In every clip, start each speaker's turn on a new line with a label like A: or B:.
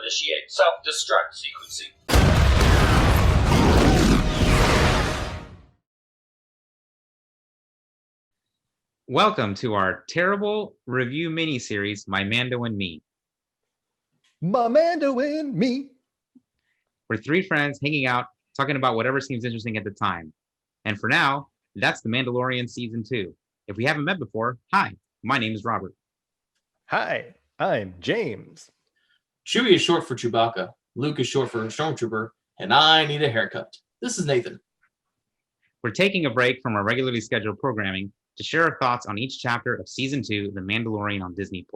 A: initiate self-destruct sequencing.
B: Welcome to our terrible review mini-series, My Mando and Me.
C: My Mando and Me.
B: We're three friends hanging out, talking about whatever seems interesting at the time. And for now, that's The Mandalorian Season 2. If we haven't met before, hi, my name is Robert.
C: Hi, I'm James.
D: Chewie is short for Chewbacca, Luke is short for Stormtrooper, and I need a haircut. This is Nathan.
B: We're taking a break from our regularly scheduled programming to share our thoughts on each chapter of Season 2, The Mandalorian on Disney+.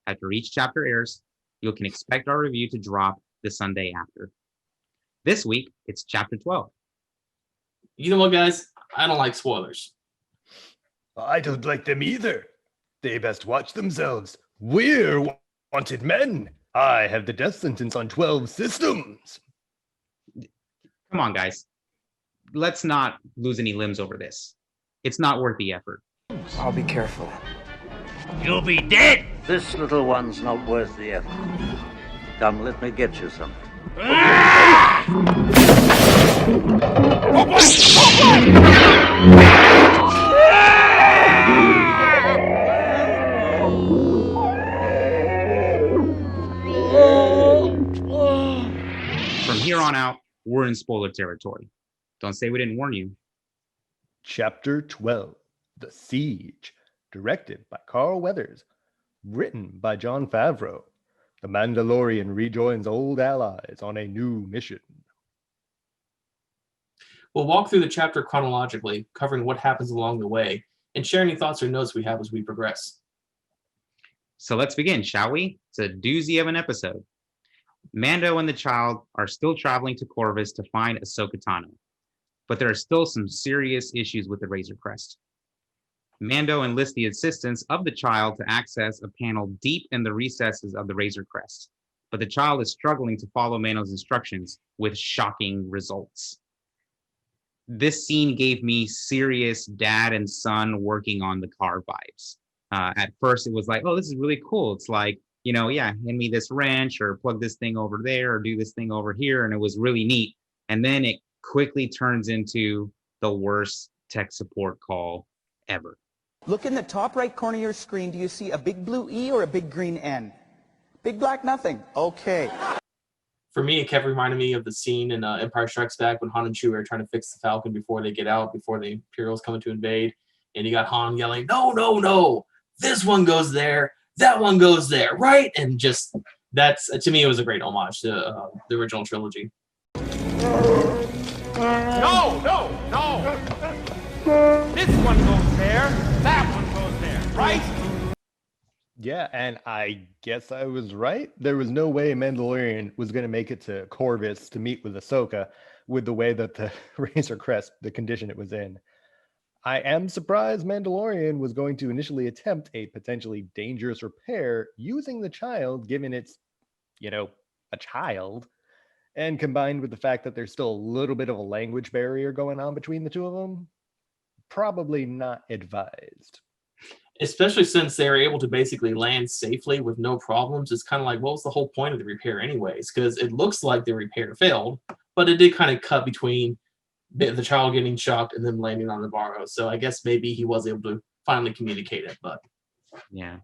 B: After each chapter airs, you can expect our review to drop the Sunday after. This week, it's Chapter 12.
D: You know what, guys? I don't like spoilers.
C: I don't like them either. They best watch themselves. We're wanted men. I have the death sentence on 12 systems.
B: Come on, guys. Let's not lose any limbs over this. It's not worth the effort.
E: I'll be careful.
F: You'll be dead!
G: This little one's not worth the effort. Come, let me get you something.
B: From here on out, we're in spoiler territory. Don't say we didn't warn you.
C: Chapter 12, The Siege, directed by Carl Weathers, written by Jon Favreau. The Mandalorian rejoins old allies on a new mission.
D: We'll walk through the chapter chronologically, covering what happens along the way, and share any thoughts or notes we have as we progress.
B: So let's begin, shall we? It's a doozy of an episode. Mando and the child are still traveling to Corvus to find Ahsoka Tano, but there are still some serious issues with the Razor Crest. Mando enlists the assistance of the child to access a panel deep in the recesses of the Razor Crest, but the child is struggling to follow Mando's instructions with shocking results. This scene gave me serious dad and son working on the car vibes. At first, it was like, oh, this is really cool. It's like, hand me this wrench or plug this thing over there or do this thing over here. And it was really neat. And then it quickly turns into the worst tech support call ever.
E: Look in the top right corner of your screen. Do you see a big blue E or a big green N? Big black nothing. Okay.
D: For me, it kept reminding me of the scene in Empire Strikes Back when Han and Chewie are trying to fix the Falcon before they get out, before the Imperials coming to invade. And you got Han yelling, no, no, no. This one goes there. That one goes there, right? And just, that's, to me, it was a great homage to the original trilogy.
F: No, no, no! This one goes there, that one goes there, right?
C: Yeah, and I guess I was right. There was no way Mandalorian was going to make it to Corvus to meet with Ahsoka with the way that the Razor Crest, the condition it was in. I am surprised Mandalorian was going to initially attempt a potentially dangerous repair using the child, given it's, a child, and combined with the fact that there's still a little bit of a language barrier going on between the two of them, probably not advised.
D: Especially since they were able to basically land safely with no problems. It's kind of like, what was the whole point of the repair anyways? Because it looks like the repair failed, but it did kind of cut between the child getting shocked and then landing on Navarro. So I guess maybe he was able to finally communicate it, but
B: Yeah.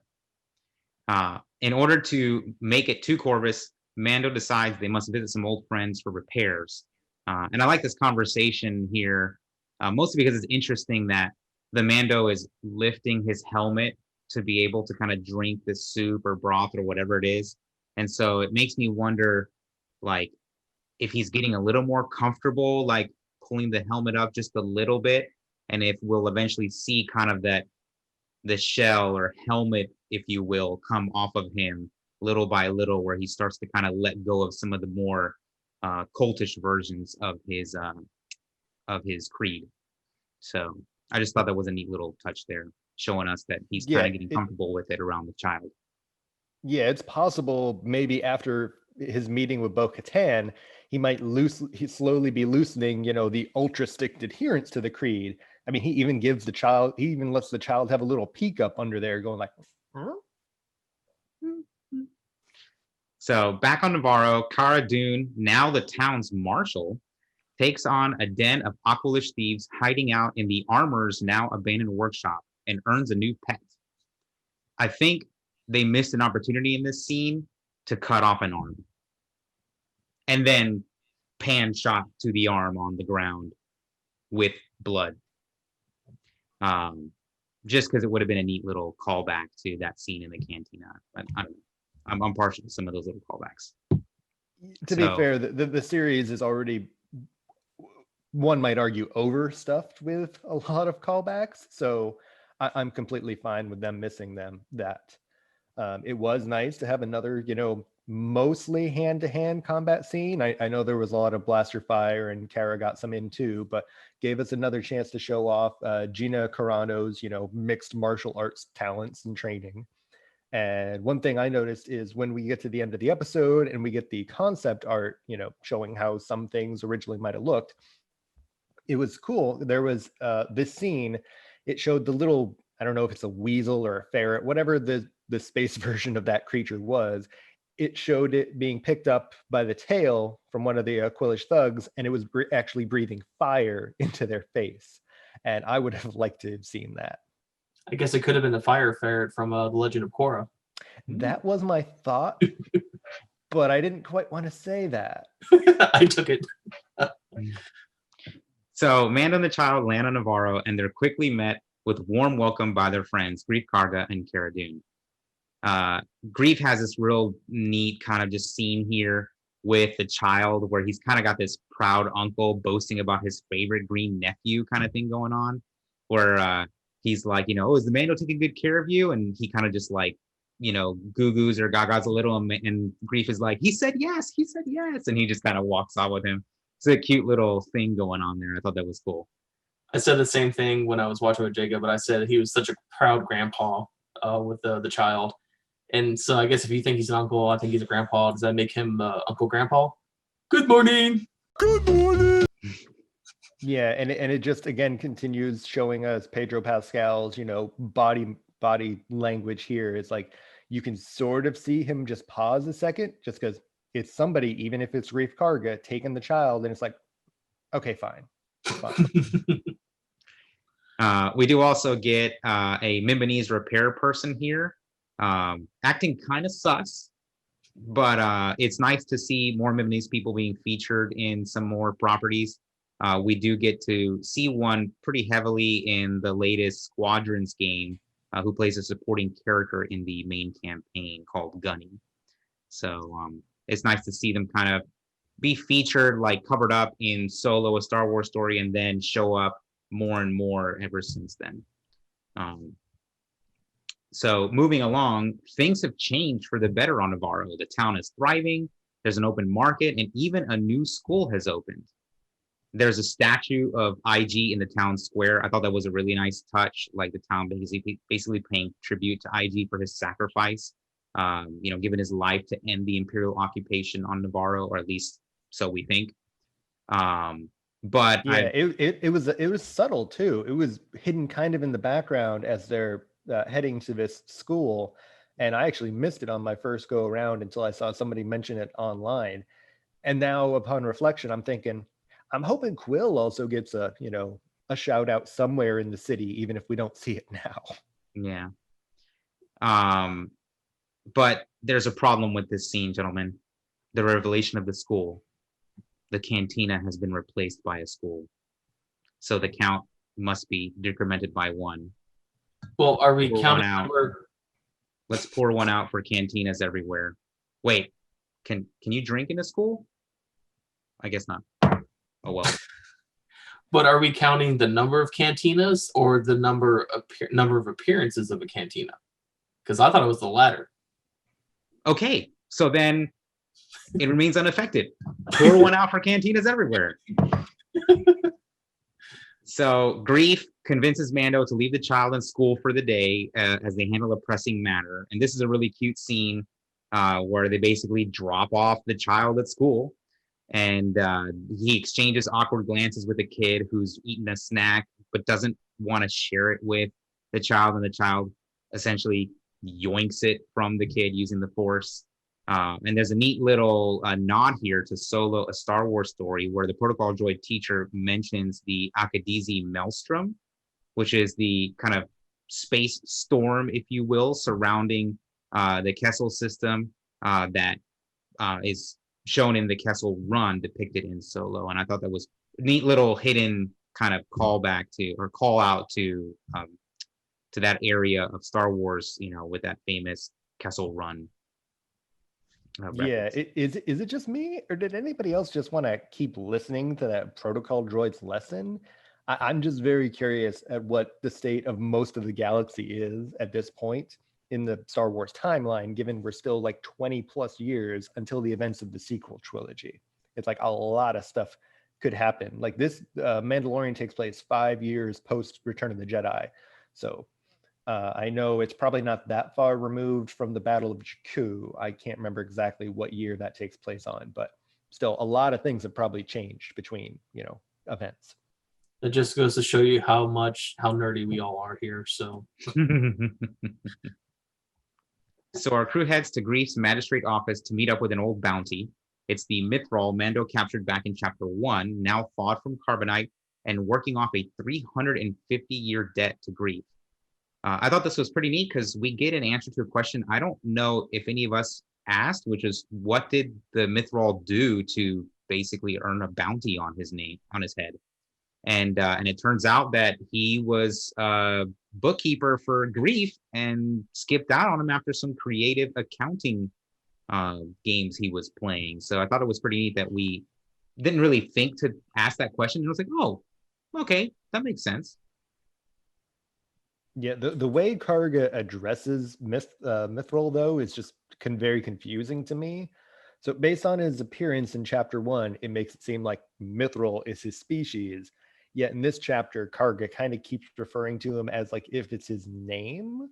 B: In order to make it to Corvus, Mando decides they must visit some old friends for repairs. And I like this conversation here, mostly because it's interesting that the Mando is lifting his helmet to be able to kind of drink the soup or broth or whatever it is. And so it makes me wonder, like, if he's getting a little more comfortable, like pulling the helmet up just a little bit, and if we'll eventually see kind of that the shell or helmet, if you will, come off of him little by little, where he starts to kind of let go of some of the more cultish versions of his creed. So I just thought that was a neat little touch there, showing us that he's kind of getting comfortable with it around the child. Yeah,
C: it's possible maybe after his meeting with Bo-Katan, he might slowly be loosening, the ultra strict adherence to the creed. I mean, he even lets the child have a little peek up under there going like, huh?
B: So back on Navarro, Cara Dune, now the town's marshal, takes on a den of Aqualish thieves hiding out in the armor's now abandoned workshop and earns a new pet. I think they missed an opportunity in this scene to cut off an arm. And then pan shot to the arm on the ground with blood. Just because it would have been a neat little callback to that scene in the cantina. But I don't know. I'm partial to some of those little callbacks.
C: To be fair, the series is already, one might argue, overstuffed with a lot of callbacks. So I'm completely fine with them missing them. That it was nice to have another, mostly hand-to-hand combat scene. I know there was a lot of blaster fire and Cara got some in too, but gave us another chance to show off Gina Carano's, mixed martial arts talents and training. And one thing I noticed is when we get to the end of the episode and we get the concept art, showing how some things originally might have looked, it was cool. There was this scene, it showed the little, I don't know if it's a weasel or a ferret, whatever the space version of that creature was. It showed it being picked up by the tail from one of the Aquilish thugs, and it was actually breathing fire into their face. And I would have liked to have seen that.
D: I guess it could have been the fire ferret from The Legend of Korra.
C: That was my thought, but I didn't quite want to say that.
D: I took it.
B: So Mando and the child land on Navarro, and they're quickly met with warm welcome by their friends, Greef Karga and Cara Dune. Greef has this real neat kind of just scene here with the child where he's kind of got this proud uncle boasting about his favorite green nephew kind of thing going on, where he's like, is the Mando taking good care of you? And he kind of just like, goo-goos or gagas a little, and Greef is like, he said yes, and he just kind of walks off with him. It's a cute little thing going on there. I thought that was cool.
D: I said the same thing when I was watching with Jacob, but I said he was such a proud grandpa with the child. And so I guess if you think he's an uncle, I think he's a grandpa. Does that make him Uncle Grandpa? Good morning. Good morning.
C: Yeah, and it just again continues showing us Pedro Pascal's, body language here. It's like you can sort of see him just pause a second, just because it's somebody, even if it's Greef Karga, taking the child, and it's like, okay, fine.
B: We do also get a Mimbonese repair person here, acting kind of sus, but it's nice to see more Mimbonese people being featured in some more properties. We do get to see one pretty heavily in the latest Squadrons game, who plays a supporting character in the main campaign called Gunny. So it's nice to see them kind of be featured, like covered up in Solo, a Star Wars story, and then show up more and more ever since then. So moving along, things have changed for the better on Navarro. The town is thriving, there's an open market, and even a new school has opened. There's a statue of IG in the town square. I thought that was a really nice touch, like the town basically paying tribute to IG for his sacrifice, giving his life to end the Imperial occupation on Navarro, or at least so we think. But
C: yeah, it was subtle too. It was hidden kind of in the background as they're heading to this school, and I actually missed it on my first go around until I saw somebody mention it online. And now, upon reflection, I'm thinking, I'm hoping Quill also gets a shout out somewhere in the city, even if we don't see it now.
B: Yeah. But there's a problem with this scene, gentlemen. The revelation of the school. The cantina has been replaced by a school. So the count must be decremented by 1.
D: Well, are we
B: Pour
D: counting?
B: Let's pour one out for cantinas everywhere. Wait, can you drink in a school? I guess not. Oh well.
D: But are we counting the number of cantinas or the number of appearances of a cantina? Because I thought it was the latter.
B: Okay, so then it remains unaffected. Pour one out for cantinas everywhere. So Greef convinces Mando to leave the child in school for the day as they handle a pressing matter. And this is a really cute scene where they basically drop off the child at school. And he exchanges awkward glances with a kid who's eating a snack but doesn't want to share it with the child. And the child essentially yoinks it from the kid using the Force. And there's a neat little nod here to Solo, a Star Wars story, where the protocol droid teacher mentions the Akadezi Maelstrom, which is the kind of space storm, if you will, surrounding the Kessel system that is shown in the Kessel Run, depicted in Solo. And I thought that was a neat little hidden kind of callback to, or call out to that area of Star Wars, with that famous Kessel Run.
C: Yeah, is it just me, or did anybody else just want to keep listening to that protocol droid's lesson? I'm just very curious at what the state of most of the galaxy is at this point in the Star Wars timeline, given we're still like 20 plus years until the events of the sequel trilogy. It's like a lot of stuff could happen. Like this Mandalorian takes place 5 years post Return of the Jedi. So I know it's probably not that far removed from the Battle of Jakku. I can't remember exactly what year that takes place on, but still a lot of things have probably changed between, events.
D: It just goes to show you how nerdy we all are here. So
B: So our crew heads to Grief's magistrate office to meet up with an old bounty. It's the Mythrol Mando captured back in Chapter 1, now thawed from carbonite and working off a 350-year debt to Grief. I thought this was pretty neat because we get an answer to a question I don't know if any of us asked, which is, what did the Mythrol do to basically earn a bounty on his head? And it turns out that he was a bookkeeper for Grief and skipped out on him after some creative accounting games he was playing. So I thought it was pretty neat that we didn't really think to ask that question. It was like, oh, okay, that makes sense.
C: Yeah, the way Karga addresses Mythrol, though, is just very confusing to me. So based on his appearance in Chapter 1, it makes it seem like Mythrol is his species. Yet in this chapter, Karga kind of keeps referring to him as like if it's his name.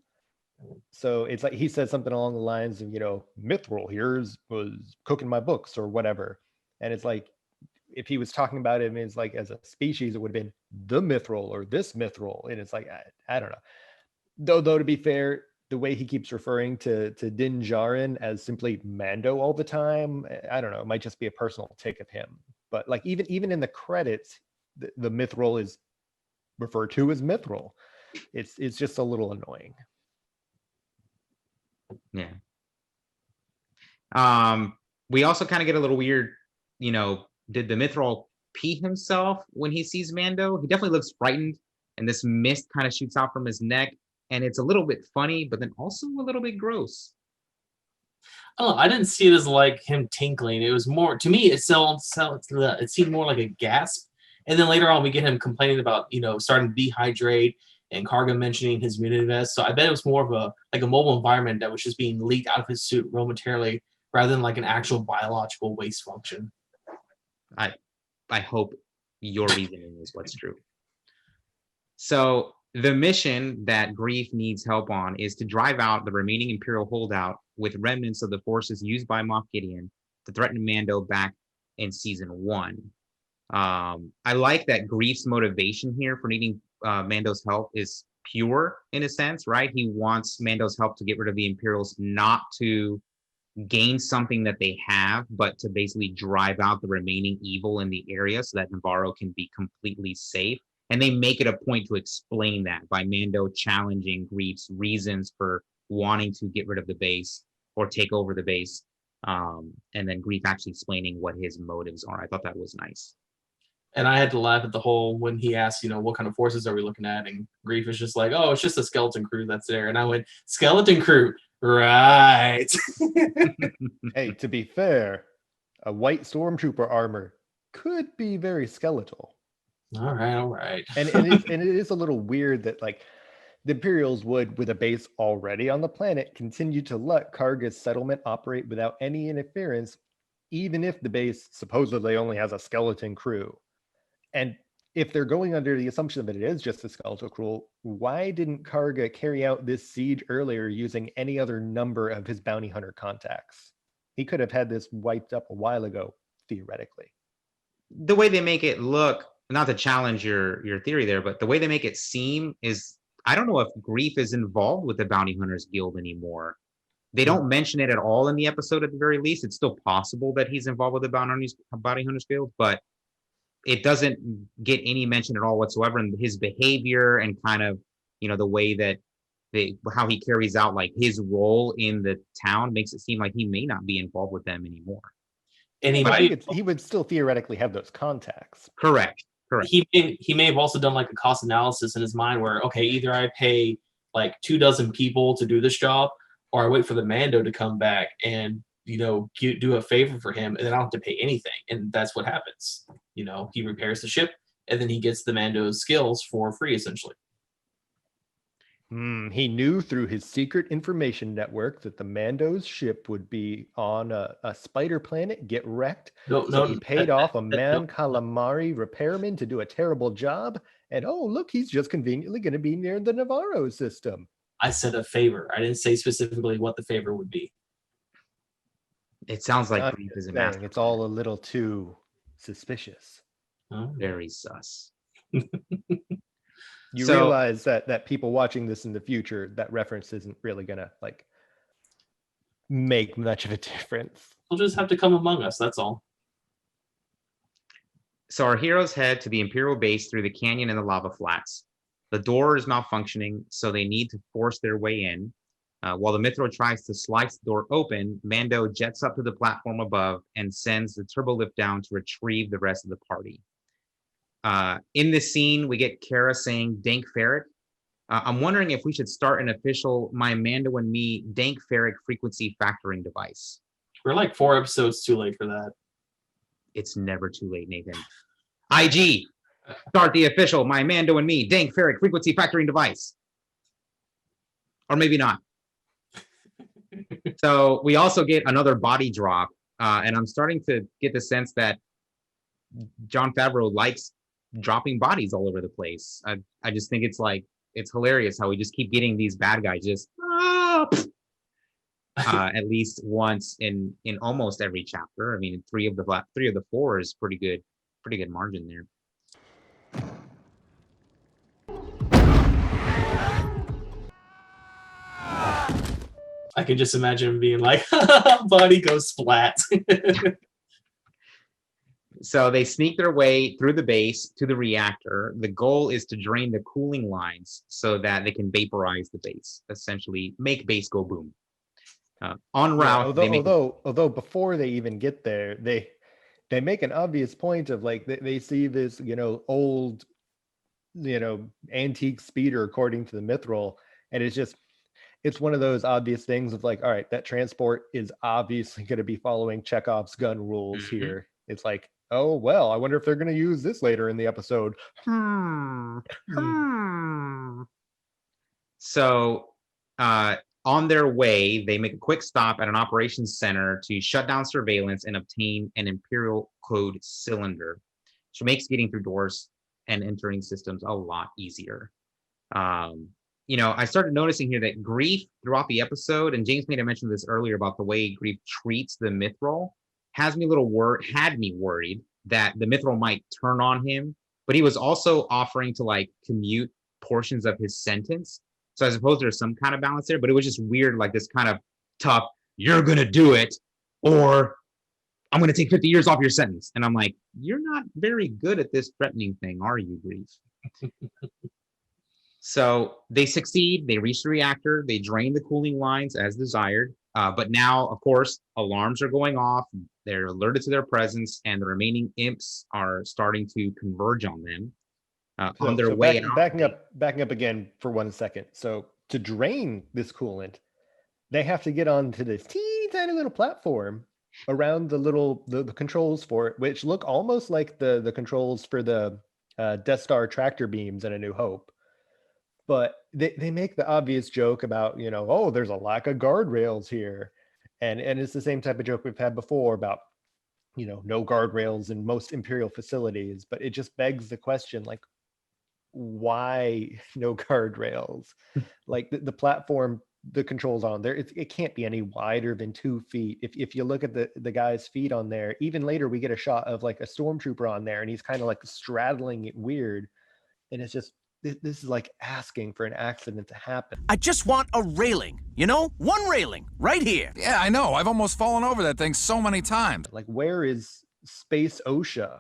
C: So it's like he says something along the lines of, Mythrol here was cooking my books or whatever. And it's like, if he was talking about him as like as a species, it would have been the Mythrol or this Mythrol. And it's like, I don't know. Though to be fair, the way he keeps referring to Din Djarin as simply Mando all the time, I don't know. It might just be a personal take of him. But like even in the credits, the Mythrol is referred to as Mythrol. It's just a little annoying.
B: Yeah. We also kind of get a little weird, did the Mythrol pee himself when he sees Mando? He definitely looks frightened, and this mist kind of shoots out from his neck, and it's a little bit funny, but then also a little bit gross.
D: Oh, I didn't see it as like him tinkling. It was more, to me, it seemed more like a gasp. And then later on, we get him complaining about, starting to dehydrate, and Karga mentioning his immunity vest. So I bet it was more of a mobile environment that was just being leaked out of his suit momentarily, rather than like an actual biological waste function.
B: I hope your reasoning is what's true. So the mission that Grief needs help on is to drive out the remaining Imperial holdout with remnants of the forces used by Moff Gideon to threaten Mando back in Season 1. I like that Grief's motivation here for needing Mando's help is pure in a sense, right? He wants Mando's help to get rid of the Imperials, not to gain something that they have, but to basically drive out the remaining evil in the area so that Navarro can be completely safe. And they make it a point to explain that by Mando challenging Grief's reasons for wanting to get rid of the base or take over the base. And then Grief actually explaining what his motives are. I thought that was nice.
D: And I had to laugh at the whole, when he asked, what kind of forces are we looking at? And Grief is just like, oh, it's just a skeleton crew that's there. And I went, skeleton crew, right.
C: Hey, to be fair, a white stormtrooper armor could be very skeletal.
D: All right.
C: And it is a little weird that like the Imperials would, with a base already on the planet, continue to let Karga's settlement operate without any interference, even if the base supposedly only has a skeleton crew. And if they're going under the assumption that it is just a skeletal crew, why didn't Karga carry out this siege earlier using any other number of his bounty hunter contacts? He could have had this wiped up a while ago, theoretically.
B: The way they make it look, not to challenge your theory there, but the way they make it seem is, I don't know if Grief is involved with the Bounty Hunters Guild anymore. They don't mention it at all in the episode at the very least. It's still possible that he's involved with the Bounty Hunters Guild, but it doesn't get any mention at all whatsoever. And his behavior and kind of, the way that how he carries out like his role in the town makes it seem like he may not be involved with them anymore.
D: And
C: he would still theoretically have those contacts.
B: Correct.
D: He may have also done like a cost analysis in his mind where, okay, either I pay like 24 people to do this job, or I wait for the Mando to come back and do a favor for him, and then I don't have to pay anything. And that's what happens. He repairs the ship, and then he gets the Mando's skills for free, essentially.
C: He knew through his secret information network that the Mando's ship would be on a spider planet, get wrecked. So he paid off a man calamari repairman to do a terrible job. And oh, look, he's just conveniently going to be near the Navarro system.
D: I said a favor. I didn't say specifically what the favor would be.
B: It sounds like Grief is a master.
C: It's all a little too suspicious.
B: Very sus.
C: You realize that people watching this in the future, that reference isn't really gonna like make much of a difference.
D: They'll just have to come among us, that's all.
B: So our heroes head to the Imperial base through the canyon and the lava flats. The door is malfunctioning, so they need to force their way in. While the Mithril tries to slice the door open, Mando jets up to the platform above and sends the turbo lift down to retrieve the rest of the party. In this scene, we get Kara saying Dank Ferric. I'm wondering if we should start an official My Mando and Me Dank Ferric frequency factoring device.
D: We're like 4 episodes too late for that.
B: It's never too late, Nathan. IG, start the official My Mando and Me Dank Ferric frequency factoring device. Or maybe not. So we also get another body drop, and I'm starting to get the sense that Jon Favreau likes dropping bodies all over the place. I just think it's hilarious how we just keep getting these bad guys just at least once in almost every chapter. I mean, 3 of the 4 is pretty good margin there.
D: I can just imagine him being like, body goes splat.
B: So they sneak their way through the base to the reactor. The goal is to drain the cooling lines so that they can vaporize the base, essentially make base go boom. En route,
C: although before they even get there, they make an obvious point of like they see this old antique speeder according to the Mithril, and it's one of those obvious things of like, all right, that transport is obviously going to be following Chekhov's gun rules here. It's like, oh, well, I wonder if they're going to use this later in the episode.
B: So on their way, they make a quick stop at an operations center to shut down surveillance and obtain an Imperial code cylinder, which makes getting through doors and entering systems a lot easier. I started noticing here that Grief throughout the episode, and James made a mention of this earlier about the way Grief treats the Mithril, had me worried that the Mithril might turn on him, but he was also offering to like commute portions of his sentence. So I suppose there's some kind of balance there, but it was just weird, like this kind of tough, you're going to do it, or I'm going to take 50 years off your sentence. And I'm like, you're not very good at this threatening thing, are you, Grief? So they succeed, they reach the reactor, they drain the cooling lines as desired. But now, of course, alarms are going off. They're alerted to their presence, and the remaining imps are starting to converge on them on their way out.
C: Backing up again for 1 second. So to drain this coolant, they have to get onto this teeny tiny little platform around the controls for it, which look almost like the controls for the Death Star tractor beams in A New Hope. But they make the obvious joke about, oh, there's a lack of guardrails here. And it's the same type of joke we've had before about, no guardrails in most Imperial facilities. But it just begs the question, like, why no guardrails? Like the platform, the controls on there, it can't be any wider than 2 feet. If you look at the guy's feet on there, even later we get a shot of like a stormtrooper on there, and he's kind of like straddling it weird. And it's just, this is like asking for an accident to happen.
H: I just want a railing, you know? One railing, right here.
I: Yeah, I know. I've almost fallen over that thing so many times.
C: Like, where is Space OSHA?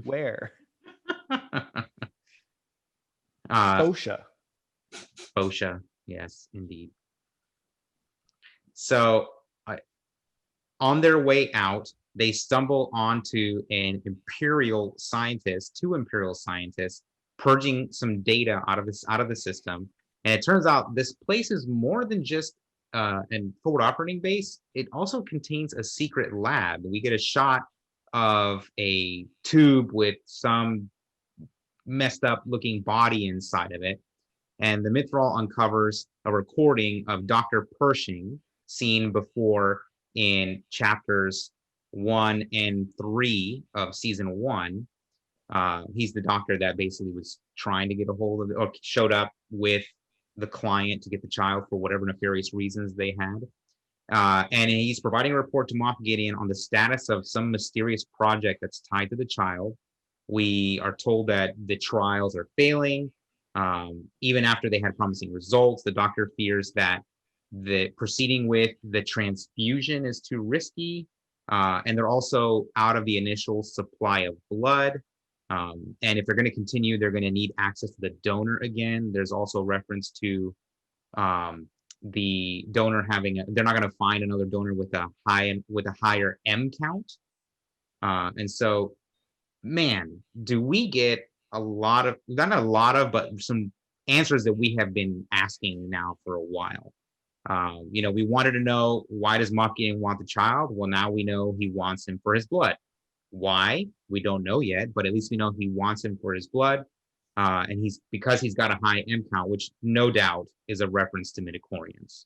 C: Where? OSHA.
B: OSHA, yes, indeed. So on their way out, they stumble onto two Imperial scientists purging some data out of the system. And it turns out this place is more than just an forward operating base. It also contains a secret lab. We get a shot of a tube with some messed up looking body inside of it. And the Mythrol uncovers a recording of Dr. Pershing, seen before in chapters 1 and 3 of season 1. He's the doctor that basically was trying to get a hold of, or showed up with the client to get the child for whatever nefarious reasons they had. And he's providing a report to Moff Gideon on the status of some mysterious project that's tied to the child. We are told that the trials are failing. Even after they had promising results, the doctor fears that the proceeding with the transfusion is too risky. And they're also out of the initial supply of blood. And if they're going to continue, they're going to need access to the donor again. There's also reference to the donor they're not going to find another donor with a higher M count. And so, man, do we get but some answers that we have been asking now for a while. We wanted to know, why does Moff Gideon want the child? Well, now we know he wants him for his blood. Why? We don't know yet, but at least we know he wants him for his blood. And because he's got a high M count, which no doubt is a reference to midichlorians.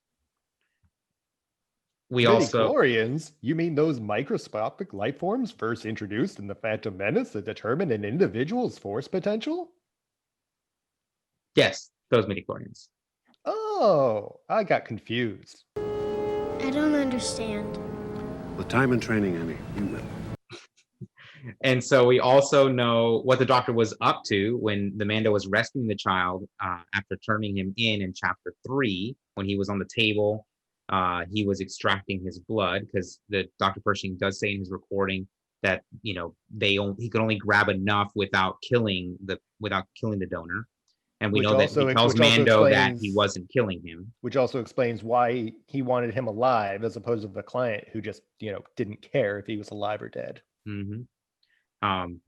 C: Midichlorians? You mean those microscopic life forms first introduced in The Phantom Menace that determine an individual's force potential?
B: Yes, those midichlorians.
C: Oh, I got confused.
J: I don't understand.
K: With time and training, Annie, you will.
B: And so we also know what the doctor was up to when the Mando was rescuing the child after turning him in chapter 3, when he was on the table. He was extracting his blood, because the Dr. Pershing does say in his recording that he could only grab enough without killing the donor. And we know that he tells Mando that he wasn't killing him.
C: Which also explains why he wanted him alive, as opposed to the client who just, didn't care if he was alive or dead.
B: Mm-hmm.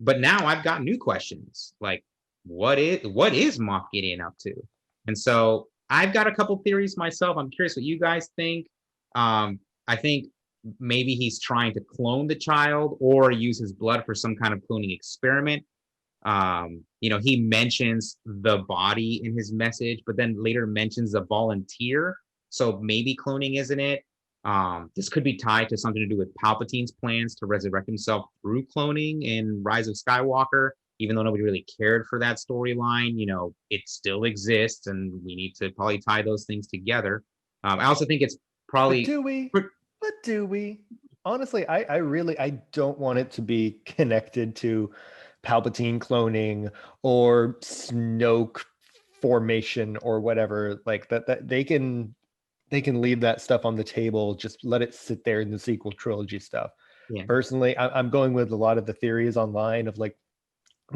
B: But now I've got new questions. Like, what is Moff Gideon up to? And so I've got a couple theories myself. I'm curious what you guys think. I think maybe he's trying to clone the child or use his blood for some kind of cloning experiment. He mentions the body in his message, but then later mentions a volunteer. So maybe cloning isn't it. This could be tied to something to do with Palpatine's plans to resurrect himself through cloning in Rise of Skywalker. Even though nobody really cared for that storyline, it still exists, and we need to probably tie those things together. I also think it's probably...
C: But do we? Honestly, I don't want it to be connected to Palpatine cloning or Snoke formation or whatever. Like that they can leave that stuff on the table. Just let it sit there in the sequel trilogy stuff. Yeah. Personally, I'm going with a lot of the theories online of like,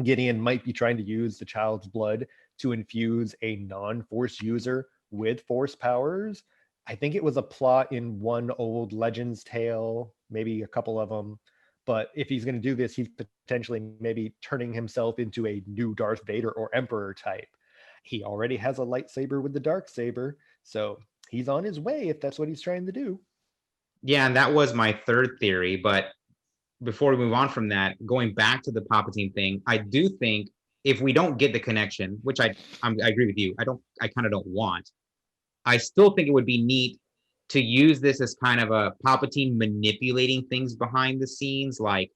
C: Gideon might be trying to use the child's blood to infuse a non-Force user with Force powers. I think it was a plot in one old Legends tale, maybe a couple of them. But if he's going to do this, he's potentially maybe turning himself into a new Darth Vader or Emperor type. He already has a lightsaber with the Darksaber, so he's on his way if that's what he's trying to do.
B: Yeah, and that was my third theory, but before we move on from that, going back to the Palpatine thing, I do think if we don't get the connection, which I agree with you, I kind of don't want. I still think it would be neat to use this as kind of a Palpatine manipulating things behind the scenes. Like,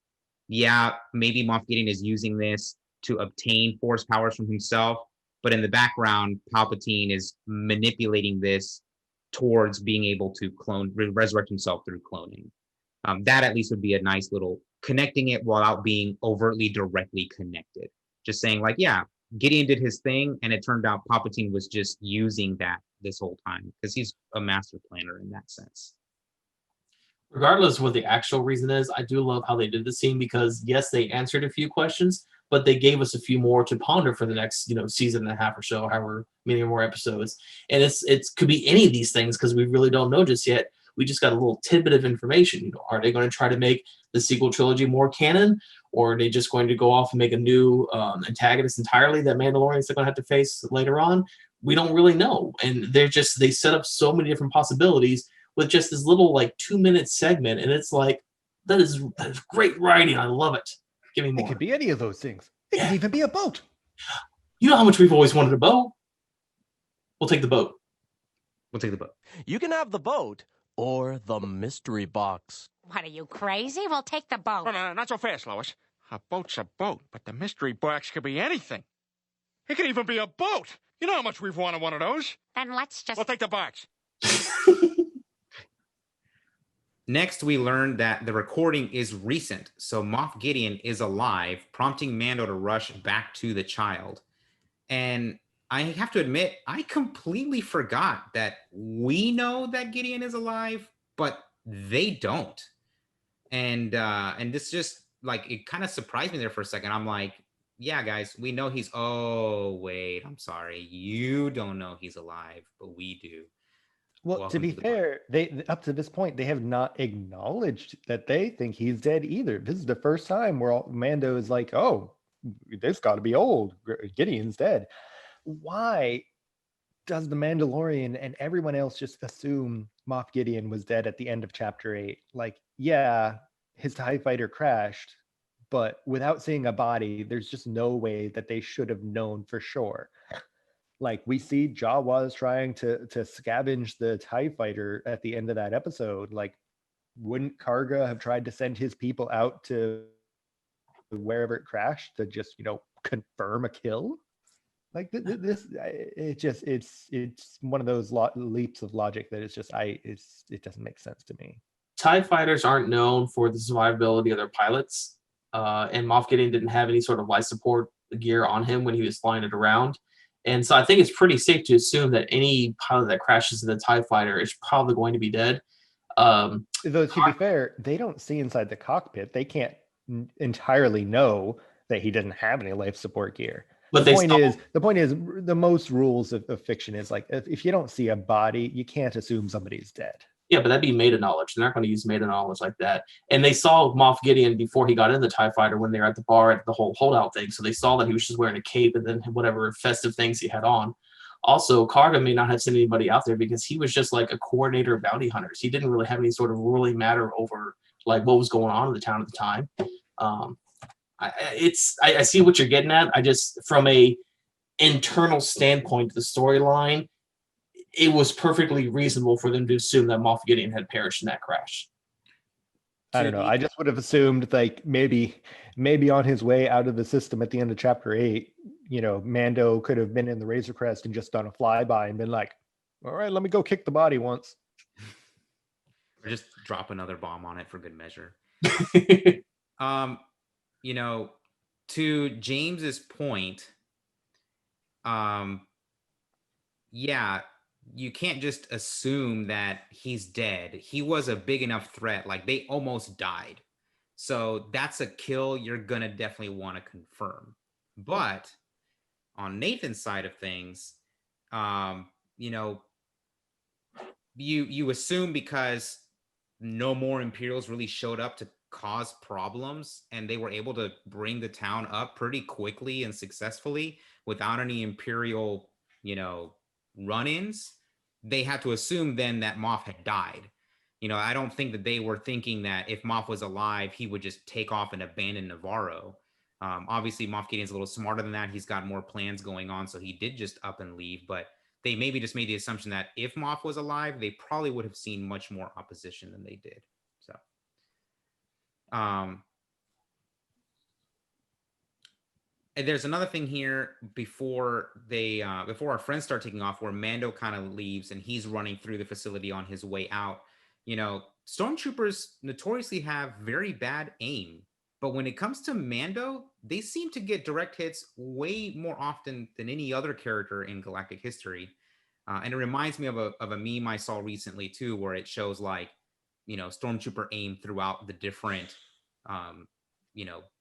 B: yeah, maybe Moff Gideon is using this to obtain Force powers from himself, but in the background, Palpatine is manipulating this towards being able to resurrect himself through cloning. That at least would be a nice little connecting it without being overtly directly connected. Just saying like, yeah, Gideon did his thing, and it turned out Palpatine was just using that this whole time because he's a master planner in that sense.
D: Regardless of what the actual reason is, I do love how they did the scene because yes, they answered a few questions, but they gave us a few more to ponder for the next, season and a half or so, however many more episodes. And it could be any of these things because we really don't know just yet. We just got a little tidbit of information. Are they going to try to make the sequel trilogy more canon, or are they just going to go off and make a new antagonist entirely that Mandalorians are going to have to face later on? We don't really know, and they set up so many different possibilities with just this little 2-minute segment, and it's like that is great writing. I love it. Give me more.
C: It could be any of those things. It could even be a boat.
D: You know how much we've always wanted a boat. We'll take the boat.
B: We'll take the boat.
H: You can have the boat or the mystery box.
L: What, are you crazy? We'll take the boat.
F: Oh, no, not so fast, Lois. A boat's a boat, but the mystery box could be anything. It could even be a boat. You know how much we've wanted one of those.
L: Then let's just...
F: We'll take the box.
B: Next, we learned that the recording is recent, so Moff Gideon is alive, prompting Mando to rush back to the child. And I have to admit, I completely forgot that we know that Gideon is alive, but they don't. And this just, it kind of surprised me there for a second. I'm like, yeah, guys, we know he's... Oh, wait, I'm sorry. You don't know he's alive, but we do.
C: Well,
B: Welcome
C: to be fair, they up to this point, they have not acknowledged that they think he's dead either. This is the first time where Mando is like, oh, this got to be old. Gideon's dead. Why does the Mandalorian and everyone else just assume Moff Gideon was dead at the end of Chapter 8? Yeah, his TIE fighter crashed, but without seeing a body, there's just no way that they should have known for sure. We see Jawas trying to scavenge the TIE fighter at the end of that episode. Wouldn't Karga have tried to send his people out to wherever it crashed to just, confirm a kill? It's one of those leaps of logic that it doesn't make sense to me.
D: TIE fighters aren't known for the survivability of their pilots, and Moff Gideon didn't have any sort of life support gear on him when he was flying it around. And so I think it's pretty safe to assume that any pilot that crashes in the TIE fighter is probably going to be dead.
C: Though, to be fair, they don't see inside the cockpit. They can't entirely know that he doesn't have any life support gear. But the point is, the most rules of fiction is if you don't see a body, you can't assume somebody's dead.
D: Yeah, but that'd be meta knowledge. They're not going to use meta knowledge like that. And they saw Moff Gideon before he got in the TIE fighter when they were at the bar at the whole holdout thing. So they saw that he was just wearing a cape and then whatever festive things he had on. Also, Karga may not have sent anybody out there because he was just a coordinator of bounty hunters. He didn't really have any sort of ruling matter over what was going on in the town at the time. I see what you're getting at. I just, from a internal standpoint, the storyline, it was perfectly reasonable for them to assume that Moff Gideon had perished in that crash.
C: I don't know. I just would have assumed maybe on his way out of the system at the end of Chapter 8, Mando could have been in the Razor Crest and just done a flyby and been like, all right, let me go kick the body once.
B: Or just drop another bomb on it for good measure. To James's point, yeah, you can't just assume that he's dead. He was a big enough threat. They almost died. So that's a kill you're going to definitely want to confirm. But on Nathan's side of things, you assume because no more Imperials really showed up to cause problems and they were able to bring the town up pretty quickly and successfully without any Imperial, run-ins, they had to assume then that Moff had died. I don't think that they were thinking that if Moff was alive, he would just take off and abandon Navarro. Obviously, Moff Gideon's a little smarter than that. He's got more plans going on, so he did just up and leave. But they maybe just made the assumption that if Moff was alive, they probably would have seen much more opposition than they did. So, and there's another thing here before our friends start taking off, where Mando kind of leaves and he's running through the facility on his way out. Stormtroopers notoriously have very bad aim, but when it comes to Mando, they seem to get direct hits way more often than any other character in galactic history. And it reminds me of a meme I saw recently too, where it shows like, stormtrooper aim throughout the different,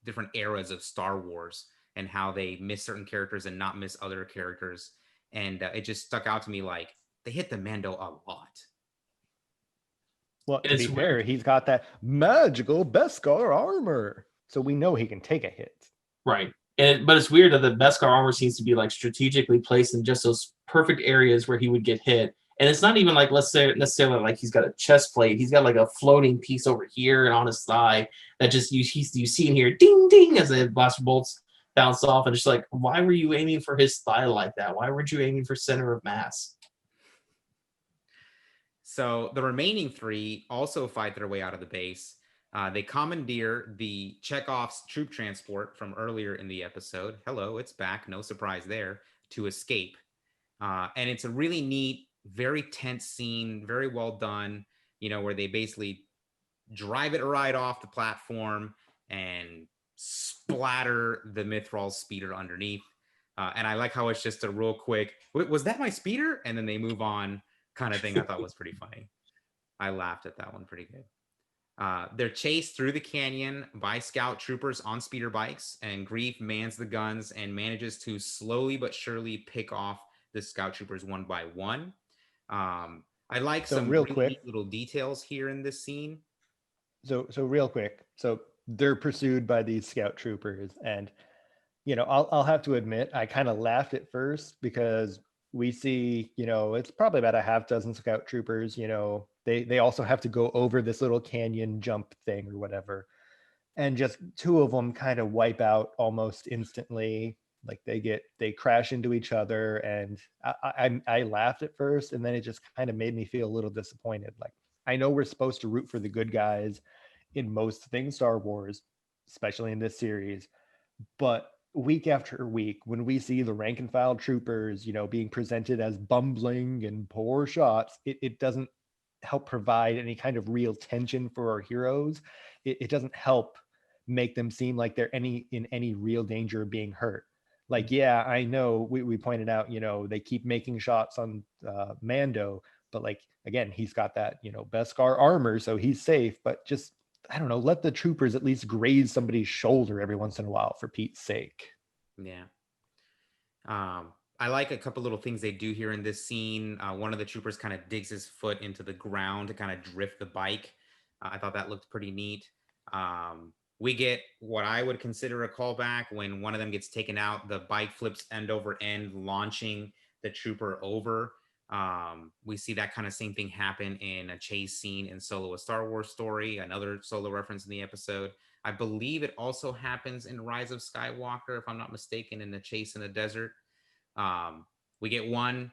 B: different eras of Star Wars and how they miss certain characters and not miss other characters. And it just stuck out to me like they hit the Mando a lot.
C: Well, to be fair, he's got that magical Beskar armor, so we know he can take a hit.
D: Right. But it's weird that the Beskar armor seems to be like strategically placed in just those perfect areas where he would get hit. And it's not even like, let's say, necessarily like he's got a chest plate. He's got like a floating piece over here and on his thigh that just you see in here, ding, ding, as the blaster bolts bounce off. And it's like, why were you aiming for his thigh like that? Why weren't you aiming for center of mass?
B: So the remaining three also fight their way out of the base. They commandeer the Chekhov's troop transport from earlier in the episode. Hello, it's back. No surprise there. To escape. And it's a really neat, very tense scene. Very well done. Where they basically drive it right off the platform and splatter the Mithril speeder underneath. And I like how it's just a real quick, was that my speeder? And then they move on kind of thing. I thought was pretty funny. I laughed at that one pretty good. They're chased through the canyon by scout troopers on speeder bikes, and Greef mans the guns and manages to slowly but surely pick off the scout troopers one by one. I like some real quick little details here in this scene.
C: So real quick. So they're pursued by these scout troopers, and I'll have to admit I kind of laughed at first because we see, it's probably about a half dozen scout troopers. They also have to go over this little canyon jump thing or whatever. And just two of them kind of wipe out almost instantly. Like they crash into each other. And I laughed at first, and then it just kind of made me feel a little disappointed. Like, I know we're supposed to root for the good guys in most things Star Wars, especially in this series. But week after week, when we see the rank and file troopers, being presented as bumbling and poor shots, it doesn't help provide any kind of real tension for our heroes. It doesn't help make them seem like they're in any real danger of being hurt. Like, yeah, I know we pointed out, they keep making shots on Mando, but like, again, he's got that, Beskar armor, so he's safe, but just, I don't know, let the troopers at least graze somebody's shoulder every once in a while, for Pete's sake.
B: Yeah. I like a couple little things they do here in this scene. One of the troopers kind of digs his foot into the ground to kind of drift the bike. I thought that looked pretty neat. We get what I would consider a callback when one of them gets taken out. The bike flips end over end, launching the trooper over. We see that kind of same thing happen in a chase scene in Solo: A Star Wars Story, another Solo reference in the episode. I believe it also happens in Rise of Skywalker, if I'm not mistaken, in the chase in the desert. We get one.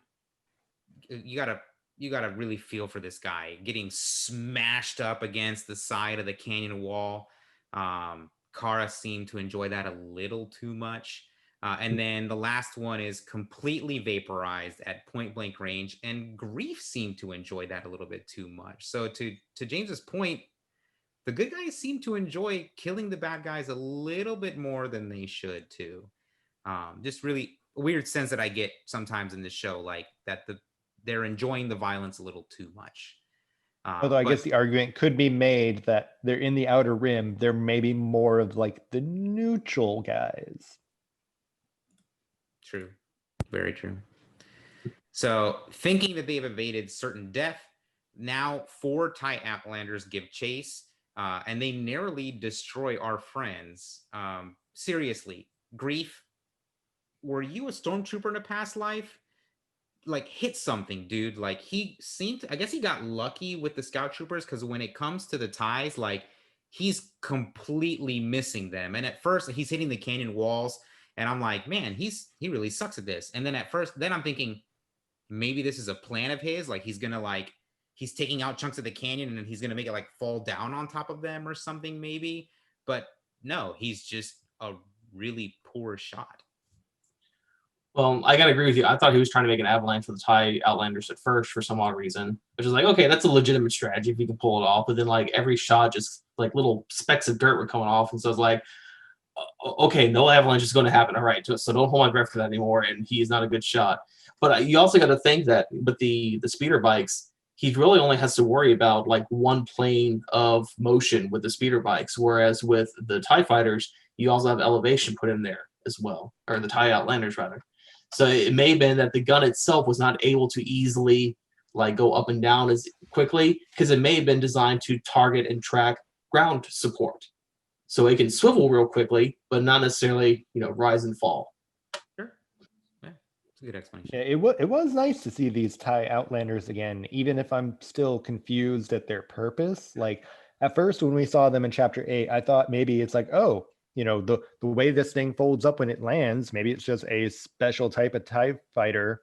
B: You gotta really feel for this guy getting smashed up against the side of the canyon wall. Kara seemed to enjoy that a little too much. And then the last one is completely vaporized at point blank range, and Greef seemed to enjoy that a little bit too much. So to James's point, the good guys seem to enjoy killing the bad guys a little bit more than they should too. Just really weird sense that I get sometimes in this show, like that they're enjoying the violence a little too much.
C: Although I guess the argument could be made that they're in the Outer Rim, they're maybe more of like the neutral guys.
B: True. Very true. So thinking that they've evaded certain death, now 4 TIE Outlanders give chase, and they narrowly destroy our friends. Seriously, Greef, were you a stormtrooper in a past life? Like, hit something, dude. Like, he seemed to, I guess he got lucky with the scout troopers, because when it comes to the TIEs, like, he's completely missing them. And at first he's hitting the canyon walls, and I'm like, man, he really sucks at this. And then then I'm thinking maybe this is a plan of his, like he's taking out chunks of the canyon and then he's gonna make it like fall down on top of them or something, maybe. But no, he's just a really poor shot.
D: Well, I gotta agree with you. I thought he was trying to make an avalanche for the TIE Outlanders at first for some odd reason, which is like, okay, that's a legitimate strategy if you can pull it off. But then like every shot, just like little specks of dirt were coming off, and so I was like, okay, no avalanche is going to happen. All right, so don't hold my breath for that anymore. And he is not a good shot. But you also got to think that with the speeder bikes, he really only has to worry about like one plane of motion with the speeder bikes, whereas with the TIE fighters, you also have elevation put in there as well, or the TIE Outlanders rather. So it may have been that the gun itself was not able to easily like go up and down as quickly because it may have been designed to target and track ground support. So it can swivel real quickly, but not necessarily, rise and fall.
B: Sure. Yeah, it's a good explanation.
C: Yeah, it was nice to see these TIE Outlanders again, even if I'm still confused at their purpose. Like at first when we saw them in Chapter 8, I thought maybe it's like, oh, the way this thing folds up when it lands, maybe it's just a special type of TIE fighter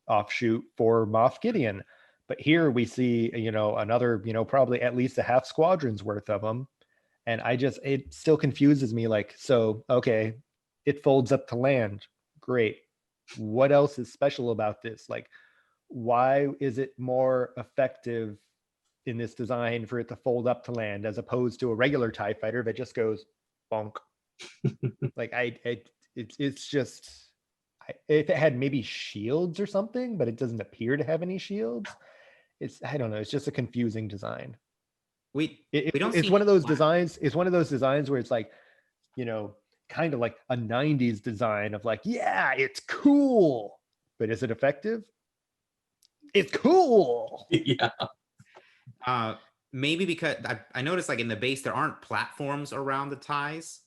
C: offshoot for Moff Gideon. But here we see, another, probably at least a half squadron's worth of them. And it still confuses me. Like, so, okay, it folds up to land. Great. What else is special about this? Like, why is it more effective in this design for it to fold up to land as opposed to a regular TIE fighter that just goes bonk? Like, it's just, if it had maybe shields or something, but it doesn't appear to have any shields. I don't know. It's just a confusing design. It's one of those designs. It's one of those designs where it's like, kind of like a 90s design of like, yeah, it's cool, but is it effective? It's cool.
D: Yeah.
B: Maybe because I noticed like in the base there aren't platforms around the ties.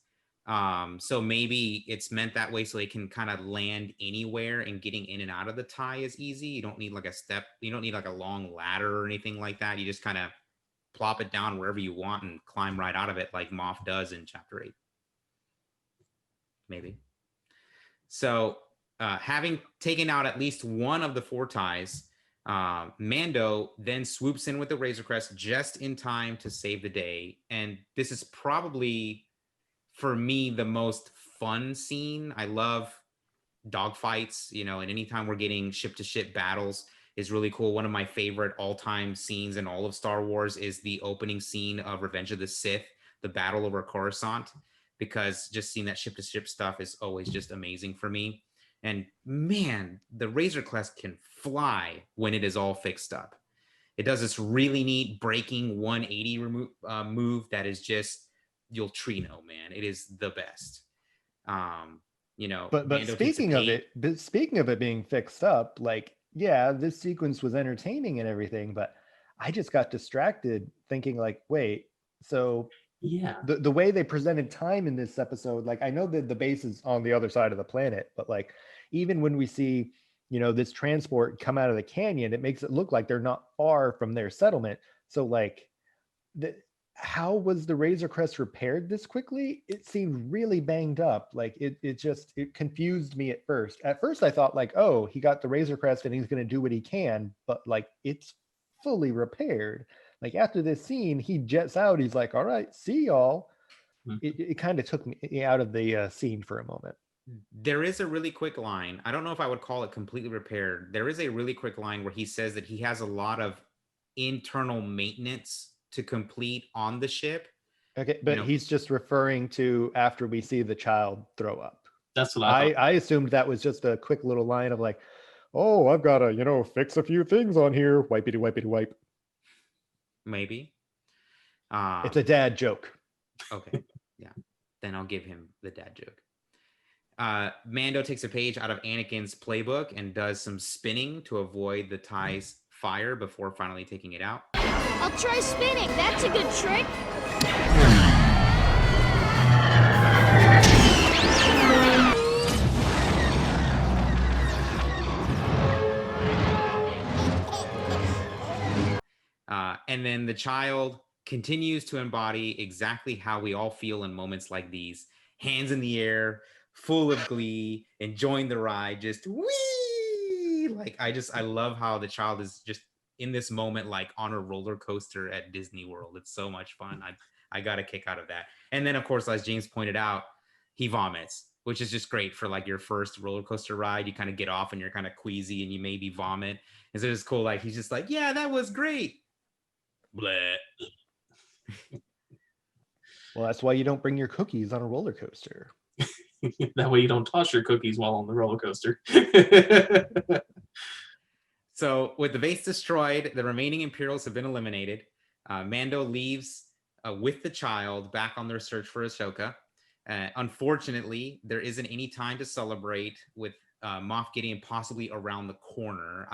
B: So maybe it's meant that way so they can kind of land anywhere, and getting in and out of the tie is easy. You don't need like a step, you don't need like a long ladder or anything like that. You just kind of plop it down wherever you want and climb right out of it like Moff does in Chapter 8. Maybe. So having taken out at least one of the 4 ties, Mando then swoops in with the Razor Crest just in time to save the day. And this is probably, for me, the most fun scene. I love dogfights, and anytime we're getting ship-to-ship battles is really cool. One of my favorite all-time scenes in all of Star Wars is the opening scene of Revenge of the Sith, the battle over Coruscant, because just seeing that ship-to-ship stuff is always just amazing for me. And man, the Razor Crest can fly when it is all fixed up. It does this really neat breaking 180 move that is just, you'll Trino, man. It is the best.
C: But speaking of it being fixed up, like, yeah, this sequence was entertaining and everything, but I just got distracted thinking like, wait, so
D: yeah,
C: the way they presented time in this episode, like, I know that the base is on the other side of the planet, but like, even when we see, this transport come out of the canyon, it makes it look like they're not far from their settlement. So like, how was the Razor Crest repaired this quickly? It seemed really banged up. Like it confused me at first. At first I thought like, oh, he got the Razor Crest and he's going to do what he can, but like it's fully repaired. Like after this scene, he jets out. He's like, all right, see y'all. It kind of took me out of the scene for a moment.
B: There is a really quick line. I don't know if I would call it completely repaired. There is a really quick line where he says that he has a lot of internal maintenance to complete on the ship.
C: Okay, but he's just referring to after we see the child throw up.
D: That's what I thought.
C: I assumed that was just a quick little line of like, oh, I've got to, fix a few things on here. Wipey wipe.
B: Maybe.
C: It's a dad joke.
B: Okay. Yeah. Then I'll give him the dad joke. Mando takes a page out of Anakin's playbook and does some spinning to avoid the tie's fire before finally taking it out.
J: I'll try spinning. That's a good trick.
B: And then the child continues to embody exactly how we all feel in moments like these. Hands in the air, full of glee, enjoying the ride, just whee! Like, I love how the child is just in this moment, like on a roller coaster at Disney World. It's so much fun. I got a kick out of that. And then, of course, as James pointed out, he vomits, which is just great for like your first roller coaster ride. You kind of get off and you're kind of queasy and you maybe vomit. And so it's cool. Like, he's just like, yeah, that was great. Bleh.
C: Well, that's why you don't bring your cookies on a roller coaster.
D: That way you don't toss your cookies while on the roller coaster.
B: So with the base destroyed, the remaining Imperials have been eliminated. Mando leaves with the child back on their search for Ahsoka. Unfortunately, there isn't any time to celebrate with Moff Gideon possibly around the corner.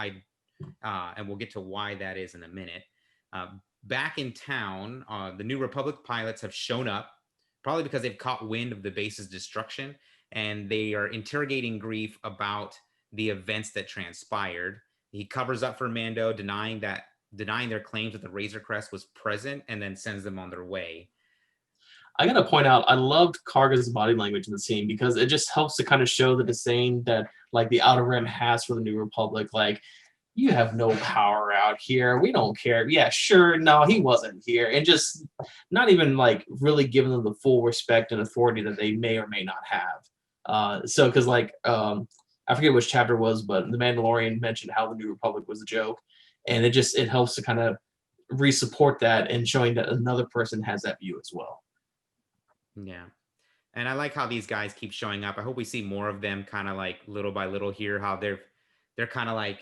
B: And we'll get to why that is in a minute. Back in town, the New Republic pilots have shown up, probably because they've caught wind of the base's destruction, and they are interrogating Grief about the events that transpired. He covers up for Mando, denying their claims that the Razor Crest was present, and then sends them on their way.
D: I gotta point out, I loved Karga's body language in the scene because it just helps to kind of show the disdain that like the Outer Rim has for the New Republic. Like, you have no power out here. We don't care. Yeah, sure. No, he wasn't here. And just not even like really giving them the full respect and authority that they may or may not have. So because like I forget which chapter it was, but the Mandalorian mentioned how the New Republic was a joke. And it helps to kind of re-support that and showing that another person has that view as well.
B: Yeah. And I like how these guys keep showing up. I hope we see more of them kind of like little by little here, how they're kind of like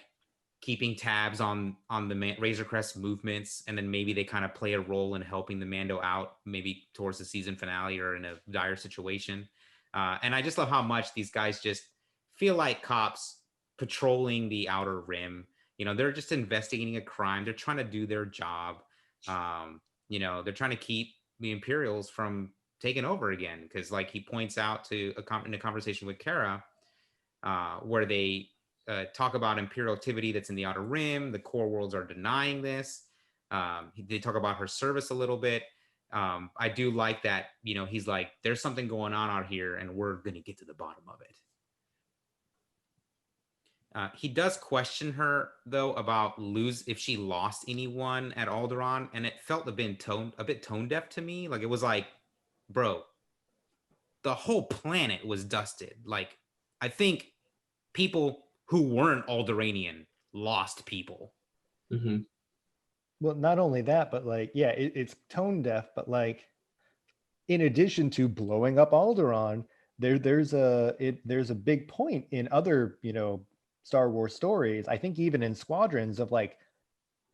B: keeping tabs on the Razor Crest movements, and then maybe they kind of play a role in helping the Mando out maybe towards the season finale or in a dire situation. And I just love how much these guys just feel like cops patrolling the Outer Rim. You know, they're just investigating a crime. They're trying to do their job. You know, they're trying to keep the Imperials from taking over again, because like he points out in a conversation with Kara, where they talk about Imperial activity that's in the Outer Rim. The core worlds are denying this. They talk about her service a little bit. I do like that, you know, he's like, there's something going on out here and we're going to get to the bottom of it. He does question her, though, about if she lost anyone at Alderaan, and it felt a bit tone deaf to me. Like, it was like, bro, the whole planet was dusted. Like, I think people who weren't Alderaanian lost people.
D: Mm-hmm.
C: Well, not only that, but like, yeah, it's tone deaf, but like, in addition to blowing up Alderaan, there's a big point in other, you know, Star Wars stories, I think even in Squadrons, of like,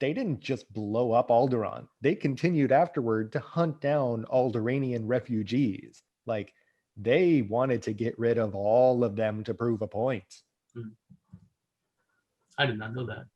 C: they didn't just blow up Alderaan. They continued afterward to hunt down Alderaanian refugees. Like, they wanted to get rid of all of them to prove a point.
D: I did not know that.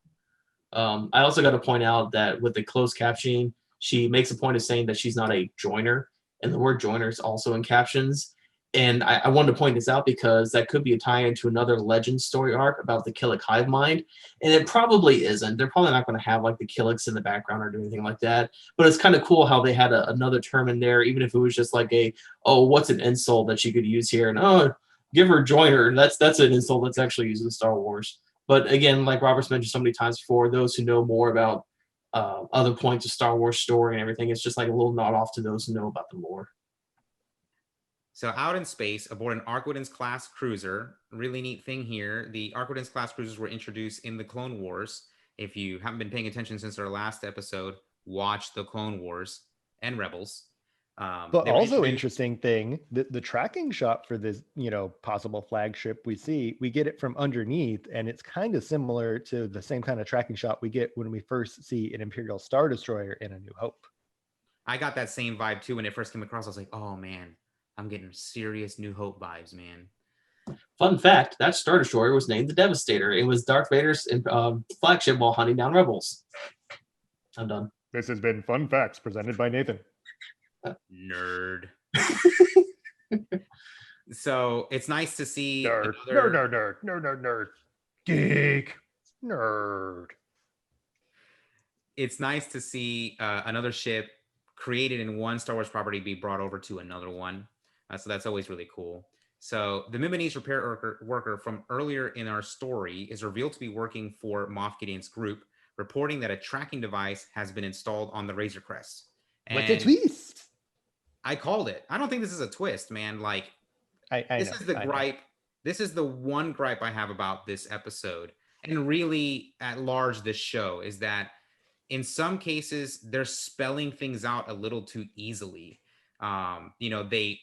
D: I also got to point out that with the closed captioning, she makes a point of saying that she's not a joiner, and the word joiner is also in captions. And I wanted to point this out because that could be a tie-in to another Legend story arc about the Killick hive mind, and it probably isn't. They're probably not going to have like the Killicks in the background or do anything like that. But it's kind of cool how they had another term in there, even if it was just like what's an insult that she could use here, and give her joiner. That's an insult that's actually used in Star Wars. But again, like Robert's mentioned so many times before, those who know more about other points of Star Wars story and everything, it's just like a little nod off to those who know about the lore.
B: So out in space, aboard an Arquitens class cruiser, really neat thing here, the Arquitens class cruisers were introduced in the Clone Wars. If you haven't been paying attention since our last episode, watch the Clone Wars and Rebels.
C: But also interesting thing, the tracking shot for this, you know, possible flagship we get it from underneath, and it's kind of similar to the same kind of tracking shot we get when we first see an Imperial Star Destroyer in A New Hope.
B: I got that same vibe too when it first came across. I was like, oh man, I'm getting serious New Hope vibes, man.
D: Fun fact, that Star Destroyer was named the Devastator. It was Darth Vader's flagship while hunting down rebels. I'm done.
C: This has been Fun Facts presented by Nathan.
B: Nerd. So it's nice to see
C: nerd, geek, nerd.
B: It's nice to see another ship created in one Star Wars property be brought over to another one. So that's always really cool. So the Milanese repair worker from earlier in our story is revealed to be working for Moff Gideon's group, reporting that a tracking device has been installed on the Razor Crest.
C: What's a twist?
B: I called it. I don't think this is a twist, man. Like, this is the gripe. This is the one gripe I have about this episode, and really at large this show, is that in some cases they're spelling things out a little too easily. They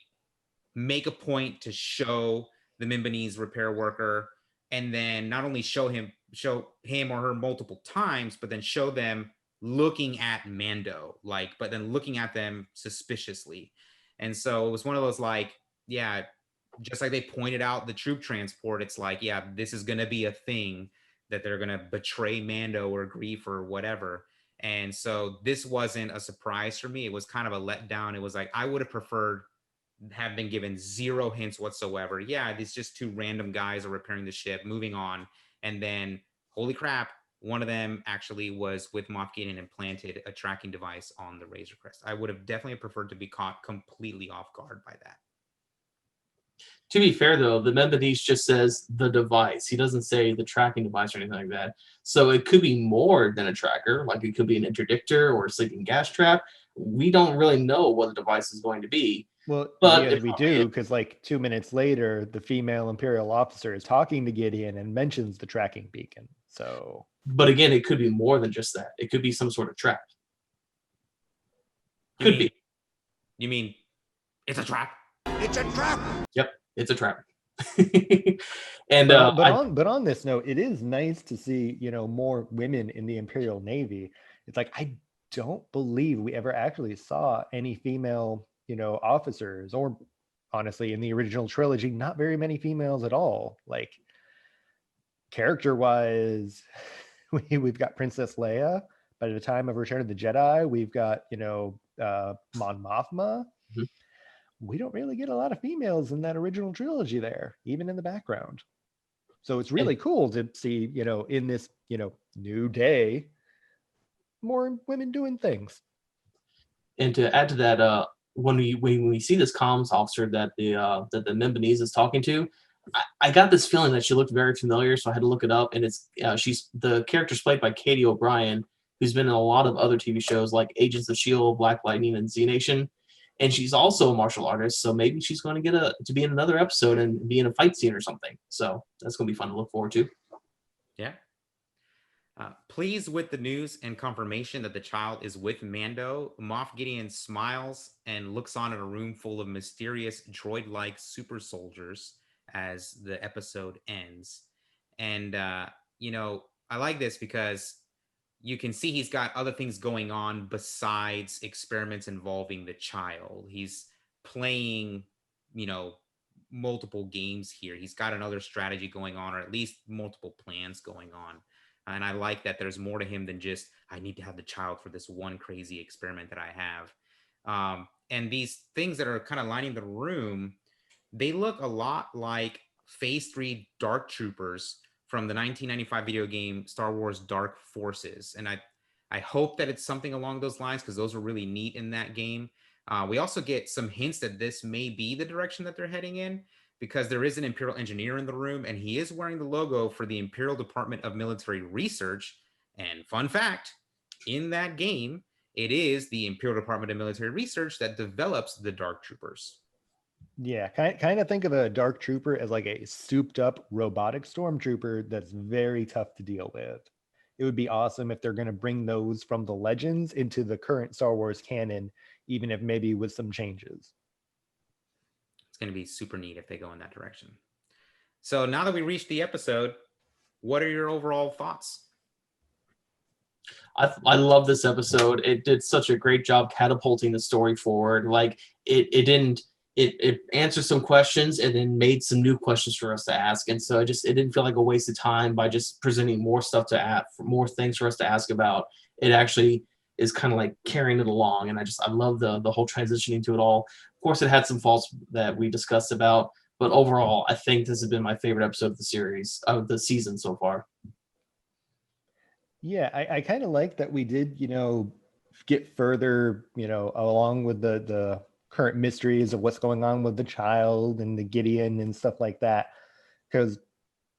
B: make a point to show the Mimbonese repair worker, and then not only show him or her multiple times, but then show them looking at Mando, but then looking at them suspiciously. And so it was one of those just like they pointed out the troop transport, it's like, yeah, this is going to be a thing that they're going to betray Mando or grief or whatever. And so this wasn't a surprise for me. It was kind of a letdown. It was like, I would have preferred have been given zero hints whatsoever. Yeah, these just two random guys are repairing the ship, moving on. And then, holy crap, one of them actually was with Moff Gideon and planted a tracking device on the Razor Crest. I would have definitely preferred to be caught completely off guard by that.
D: To be fair, though, the Membonese just says the device. He doesn't say the tracking device or anything like that. So it could be more than a tracker. Like it could be an interdictor or a sleeping gas trap. We don't really know what the device is going to be.
C: Well,
D: but
C: yeah, we do, because like 2 minutes later, the female Imperial officer is talking to Gideon and mentions the tracking beacon. So,
D: but again, it could be more than just that. It could be some sort of trap.
B: You mean it's a trap?
K: It's a trap.
D: Yep, it's a trap. And
C: but on this note, it is nice to see more women in the Imperial Navy. It's like I don't believe we ever actually saw any female officers, or honestly in the original trilogy, not very many females at all. Like character wise, we've got Princess Leia. By the time of Return of the Jedi, we've got Mon Mothma.
D: Mm-hmm.
C: We don't really get a lot of females in that original trilogy there, even in the background. So it's really cool to see in this new day, more women doing things.
D: And to add to that, when we see this comms officer that the Membonese is talking to, I got this feeling that she looked very familiar, so I had to look it up. And it's she's the character's played by Katie O'Brien, who's been in a lot of other TV shows like Agents of S.H.I.E.L.D., Black Lightning, and Z Nation. And she's also a martial artist, so maybe she's going to get to be in another episode and be in a fight scene or something. So that's going to be fun to look forward to.
B: Yeah. Pleased with the news and confirmation that the child is with Mando, Moff Gideon smiles and looks on at a room full of mysterious droid-like super soldiers as the episode ends. And, I like this because you can see he's got other things going on besides experiments involving the child. He's playing, multiple games here. He's got another strategy going on, or at least multiple plans going on. And I like that there's more to him than just, I need to have the child for this one crazy experiment that I have. And these things that are kind of lining the room, they look a lot like Phase 3 Dark Troopers from the 1995 video game Star Wars Dark Forces. And I hope that it's something along those lines, because those were really neat in that game. We also get some hints that this may be the direction that they're heading in, because there is an Imperial engineer in the room, and he is wearing the logo for the Imperial Department of Military Research. And fun fact, in that game, it is the Imperial Department of Military Research that develops the Dark Troopers.
C: Yeah, kind of think of a Dark Trooper as like a souped up robotic stormtrooper that's very tough to deal with. It would be awesome if they're going to bring those from the legends into the current Star Wars canon, even if maybe with some changes.
B: It's going to be super neat if they go in that direction. So now that we reached the episode, what are your overall thoughts?
D: I love this episode. It did such a great job catapulting the story forward. Like it answered some questions and then made some new questions for us to ask. And so it didn't feel like a waste of time by just presenting more stuff to add, more things for us to ask about. It actually is kind of like carrying it along. And I love the whole transitioning to it all. Of course, it had some faults that we discussed about, but overall, I think this has been my favorite episode of the series, of the season so far.
C: Yeah, I kind of like that we did, get further, along with the current mysteries of what's going on with the child and the Gideon and stuff like that. Because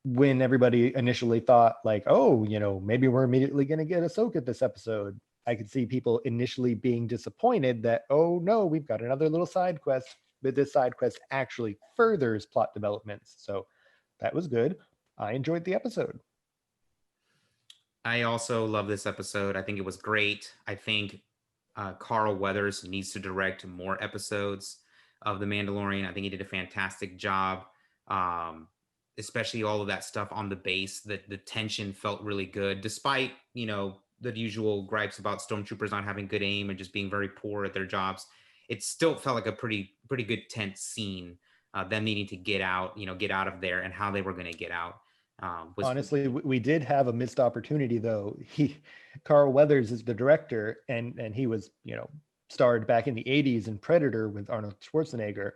C: when everybody initially thought like, oh, maybe we're immediately going to get Ahsoka this episode, I could see people initially being disappointed that, oh no, we've got another little side quest, but this side quest actually furthers plot developments. So that was good. I enjoyed the episode.
B: I also love this episode. I think it was great. I think Carl Weathers needs to direct more episodes of The Mandalorian. I think he did a fantastic job. Especially all of that stuff on the base, that the tension felt really good, despite, the usual gripes about stormtroopers not having good aim and just being very poor at their jobs. It still felt like a pretty good tense scene. Them needing to get out of there, and how they were going to get out.
C: Honestly, we did have a missed opportunity though. Carl Weathers is the director, and he was, starred back in the 80s in Predator with Arnold Schwarzenegger.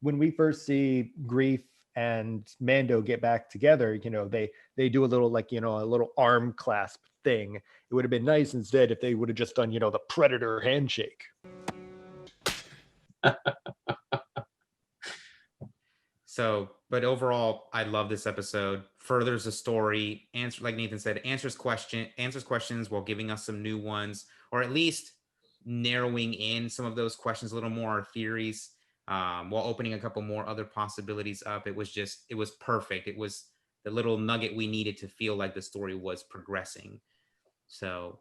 C: When we first see Grief and Mando get back together, they do a little a little arm clasp thing. It would have been nice instead if they would have just done, the Predator handshake.
B: So, but overall, I love this episode. Furthers the story, like Nathan said, answers questions while giving us some new ones, or at least narrowing in some of those questions a little more, our theories, while opening a couple more other possibilities up. It was perfect. It was the little nugget we needed to feel like the story was progressing. So,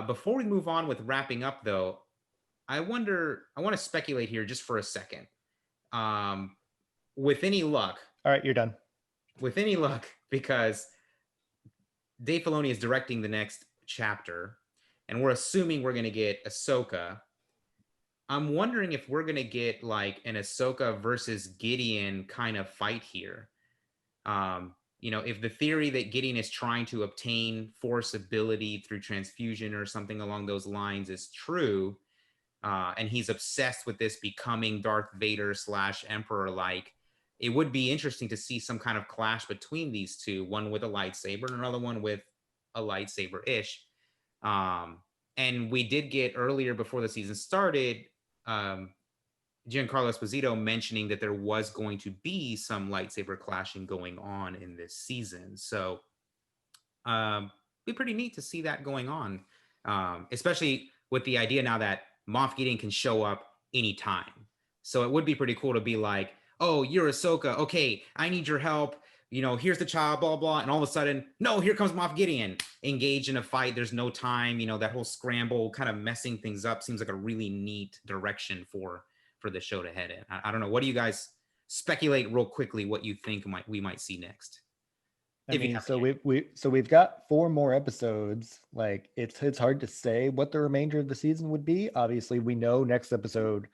B: before we move on with wrapping up, though, I want to speculate here just for a second. With any luck.
C: All right, you're done.
B: With any luck, because Dave Filoni is directing the next chapter, and we're assuming we're going to get Ahsoka. I'm wondering if we're going to get like an Ahsoka versus Gideon kind of fight here. If the theory that Gideon is trying to obtain Force ability through transfusion or something along those lines is true, and he's obsessed with this becoming Darth Vader / Emperor-like, it would be interesting to see some kind of clash between these two, one with a lightsaber and another one with a lightsaber-ish. And we did get earlier, before the season started, Giancarlo Esposito mentioning that there was going to be some lightsaber clashing going on in this season. So be pretty neat to see that going on, especially with the idea now that Moff Gideon can show up anytime. So it would be pretty cool to be like, oh, you're Ahsoka. Okay, I need your help. Here's the child, blah, blah. And all of a sudden, no, here comes Moff Gideon. Engaged in a fight. There's no time. That whole scramble, kind of messing things up, seems like a really neat direction for the show to head in. I don't know. What do you guys speculate real quickly what you think we might see next?
C: We've got 4 more episodes. Like, it's hard to say what the remainder of the season would be. Obviously, we know next episode,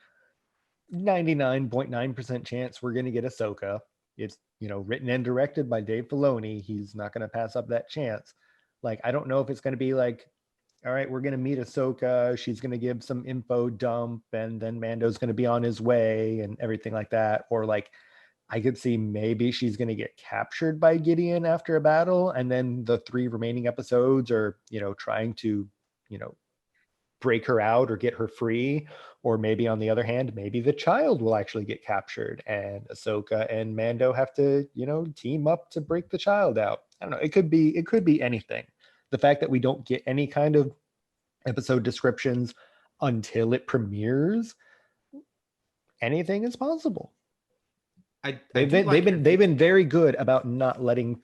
C: 99.9% chance we're going to get Ahsoka. It's, written and directed by Dave Filoni. He's not going to pass up that chance. Like, I don't know if it's going to be like, all right, we're going to meet Ahsoka. She's going to give some info dump, and then Mando's going to be on his way and everything like that. Or like, I could see maybe she's going to get captured by Gideon after a battle, and then the 3 remaining episodes are, trying to, break her out or get her free. Or maybe on the other hand, maybe the child will actually get captured and Ahsoka and Mando have to, team up to break the child out. I don't know. It could be anything. The fact that we don't get any kind of episode descriptions until it premieres, anything is possible. They've been very good about not letting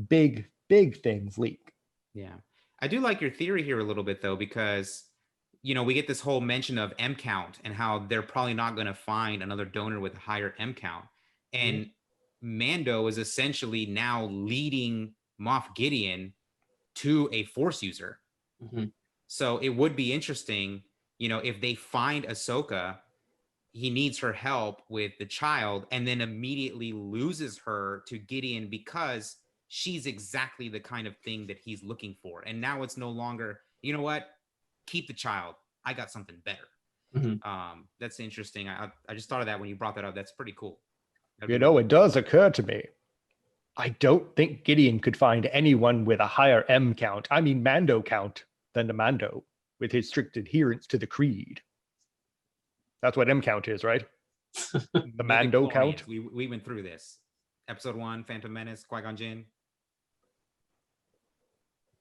C: big things leak.
B: Yeah. I do like your theory here a little bit, though, because we get this whole mention of M count and how they're probably not going to find another donor with a higher M count. And Mando is essentially now leading Moff Gideon to a Force user.
D: Mm-hmm.
B: So it would be interesting, if they find Ahsoka, he needs her help with the child, and then immediately loses her to Gideon because she's exactly the kind of thing that he's looking for. And now it's no longer, you know what? Keep the child. I got something better.
D: Mm-hmm.
B: That's interesting. I just thought of that when you brought that up. That's pretty cool.
C: It does occur to me. I don't think Gideon could find anyone with a higher M count, Mando count, than the Mando, with his strict adherence to the creed. That's what M count is, right? The Mando count.
B: We went through this. Episode 1, Phantom Menace, Qui-Gon Jinn.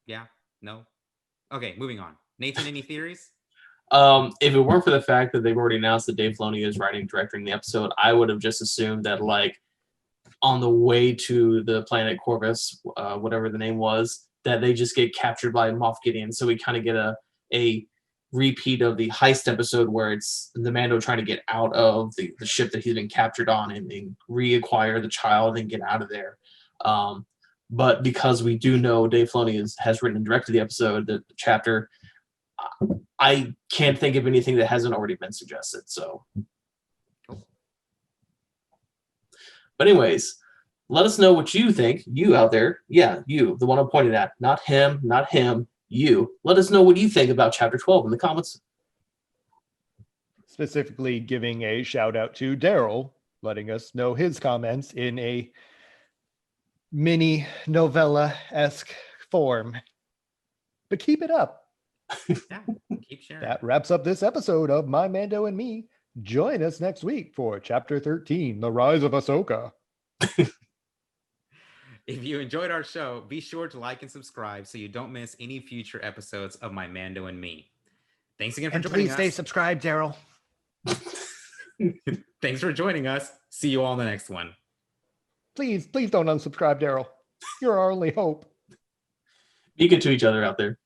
B: Yeah? No? Okay, moving on. Nathan, any theories?
D: If it weren't for the fact that they've already announced that Dave Filoni is writing and directing the episode, I would have just assumed that, like, on the way to the planet Corvus, whatever the name was, that they just get captured by Moff Gideon. So we kind of get a repeat of the heist episode where it's the Mando trying to get out of the ship that he's been captured on and reacquire the child and get out of there. But because we do know Dave Filoni has written and directed the episode, the chapter, I can't think of anything that hasn't already been suggested. So, but anyways, let us know what you think. You out there, yeah, you, the one I'm pointing at, not him, you. Let us know what you think about Chapter 12 in the comments.
C: Specifically giving a shout out to Daryl, letting us know his comments in a mini novella-esque form. But keep it up.
B: Yeah, keep sharing.
C: That wraps up this episode of My Mando and Me. Join us next week for Chapter 13, The Rise of Ahsoka.
B: If you enjoyed our show, be sure to like and subscribe so you don't miss any future episodes of My Mando and Me. Thanks again for joining us.
C: Please stay subscribed, Daryl.
B: Thanks for joining us. See you all in the next one.
C: Please don't unsubscribe, Daryl. You're our only hope.
D: Be good to each other out there.